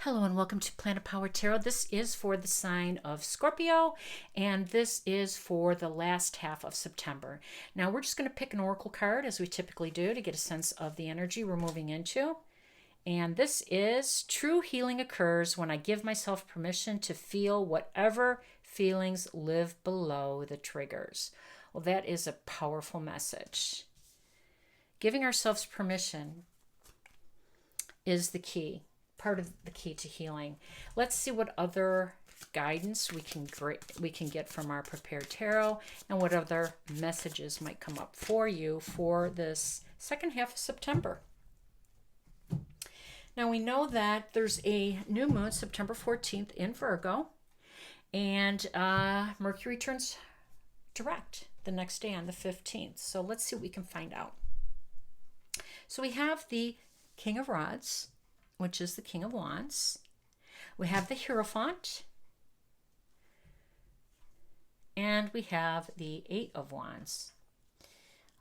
Hello and welcome to Planet Power Tarot. This is for the sign of Scorpio, and this is for the last half of September. Now we're just going to pick an oracle card as we typically do to get a sense of the energy we're moving into. And this is: true healing occurs when I give myself permission to feel whatever feelings live below the triggers. Well, that is a powerful message. Giving ourselves permission is the key. Part of the key to healing. Let's see what other guidance we can get from our prepared tarot and what other messages might come up for you for this second half of September. Now we know that there's a new moon September 14th in Virgo, and Mercury turns direct the next day on the 15th. So let's see what we can find out. So we have the King of Rods, which is the King of Wands. We have the Hierophant. And we have the Eight of Wands.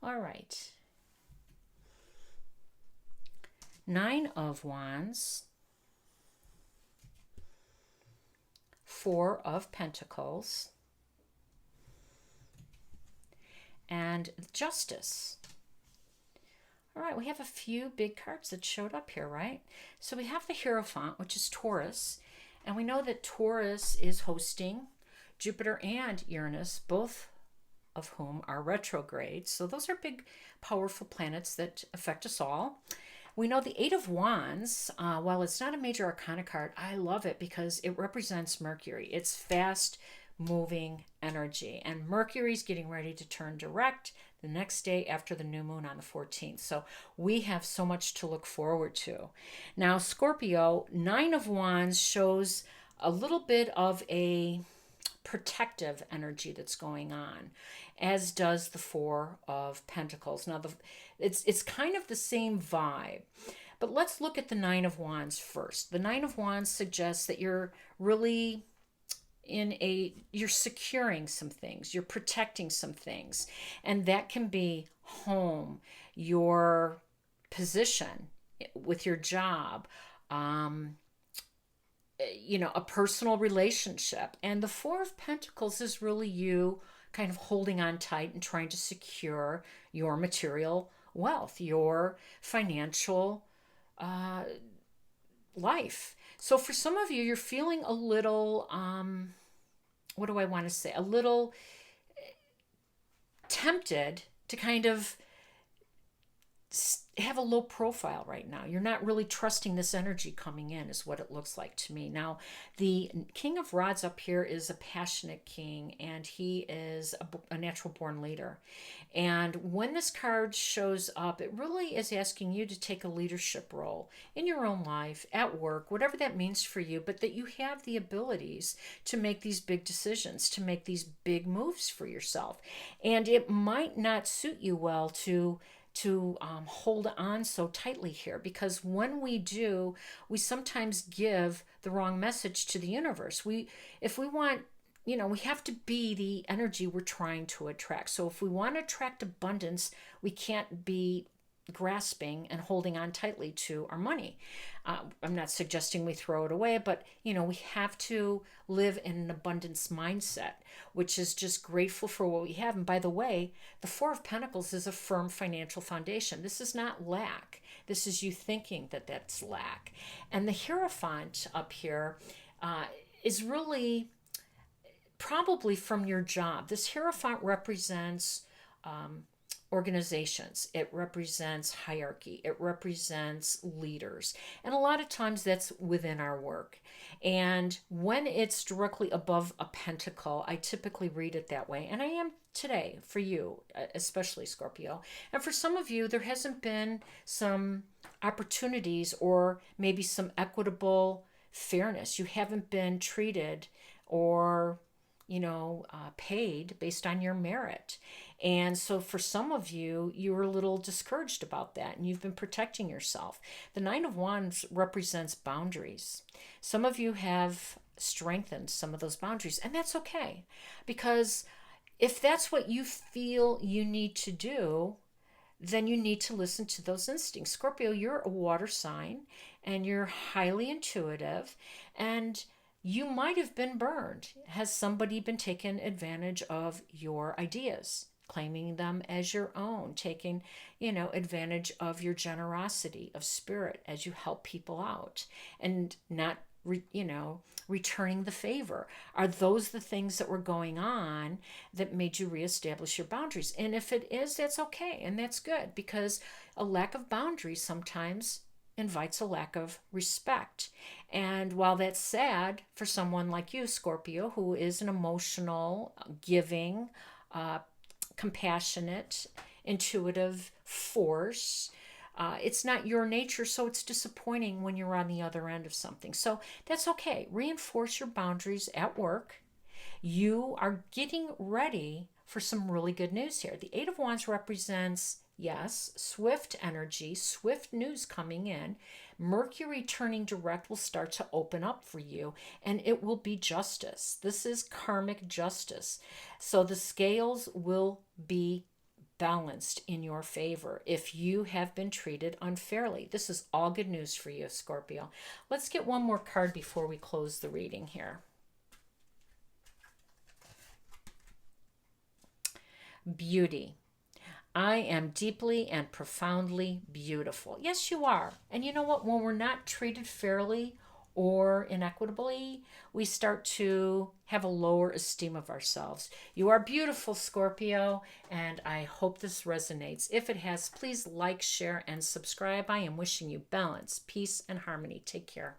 All right. Nine of Wands. Four of Pentacles. And Justice. All right, we have a few big cards that showed up here, right? So we have the Hierophant, which is Taurus, and we know that Taurus is hosting Jupiter and Uranus, both of whom are retrograde. So those are big, powerful planets that affect us all. We know the Eight of Wands, while it's not a major arcana card, I love it because it represents Mercury. It's fast moving energy, and Mercury's getting ready to turn direct the next day after the new moon on the 14th. So we have so much to look forward to. Now, Scorpio, Nine of Wands shows a little bit of a protective energy that's going on, as does the Four of Pentacles. Now, it's kind of the same vibe. But let's look at the Nine of Wands first. The Nine of Wands suggests that you're really you're securing some things, you're protecting some things, and that can be home, your position with your job, a personal relationship. And the Four of Pentacles is really you kind of holding on tight and trying to secure your material wealth, your financial life. So for some of you, you're feeling a little, what do I want to say? A little tempted to kind of have a low profile right now. You're not really trusting this energy coming in, is what it looks like to me. Now, the King of Rods up here is a passionate king, and he is a natural born leader. And when this card shows up, it really is asking you to take a leadership role in your own life, at work, whatever that means for you, but that you have the abilities to make these big decisions, to make these big moves for yourself. And it might not suit you well to hold on so tightly here, because when we do, we sometimes give the wrong message to the universe. If we want, we have to be the energy we're trying to attract. So if we want to attract abundance, we can't be grasping and holding on tightly to our money. I'm not suggesting we throw it away, but we have to live in an abundance mindset, which is just grateful for what we have. And by the way, the Four of Pentacles is a firm financial foundation. This is not lack. This is you thinking that that's lack. And the Hierophant up here is really probably from your job. This Hierophant represents organizations. It represents hierarchy. It represents leaders. And a lot of times that's within our work. And when it's directly above a pentacle, I typically read it that way. And I am today for you, especially Scorpio. And for some of you, there hasn't been some opportunities or maybe some equitable fairness. You haven't been treated or paid based on your merit. And so for some of you, you're a little discouraged about that, and you've been protecting yourself. The Nine of Wands represents boundaries. Some of you have strengthened some of those boundaries, and that's okay, because if that's what you feel you need to do, then you need to listen to those instincts. Scorpio, you're a water sign and you're highly intuitive, and you might have been burned. Has somebody been taking advantage of your ideas, claiming them as your own, taking, advantage of your generosity of spirit as you help people out and not, returning the favor? Are those the things that were going on that made you reestablish your boundaries? And if it is, that's okay and that's good, because a lack of boundaries sometimes invites a lack of respect. And while that's sad for someone like you, Scorpio, who is an emotional, giving, compassionate, intuitive force, it's not your nature, so it's disappointing when you're on the other end of something. So that's okay. Reinforce your boundaries at work. You are getting ready for some really good news here. The Eight of Wands represents, yes, swift energy, swift news coming in. Mercury turning direct will start to open up for you, and it will be justice. This is karmic justice. So the scales will be balanced in your favor if you have been treated unfairly. This is all good news for you, Scorpio. Let's get one more card before we close the reading here. Beauty. I am deeply and profoundly beautiful. Yes, you are. And you know what? When we're not treated fairly or inequitably, we start to have a lower esteem of ourselves. You are beautiful, Scorpio, and I hope this resonates. If it has, please like, share, and subscribe. I am wishing you balance, peace, and harmony. Take care.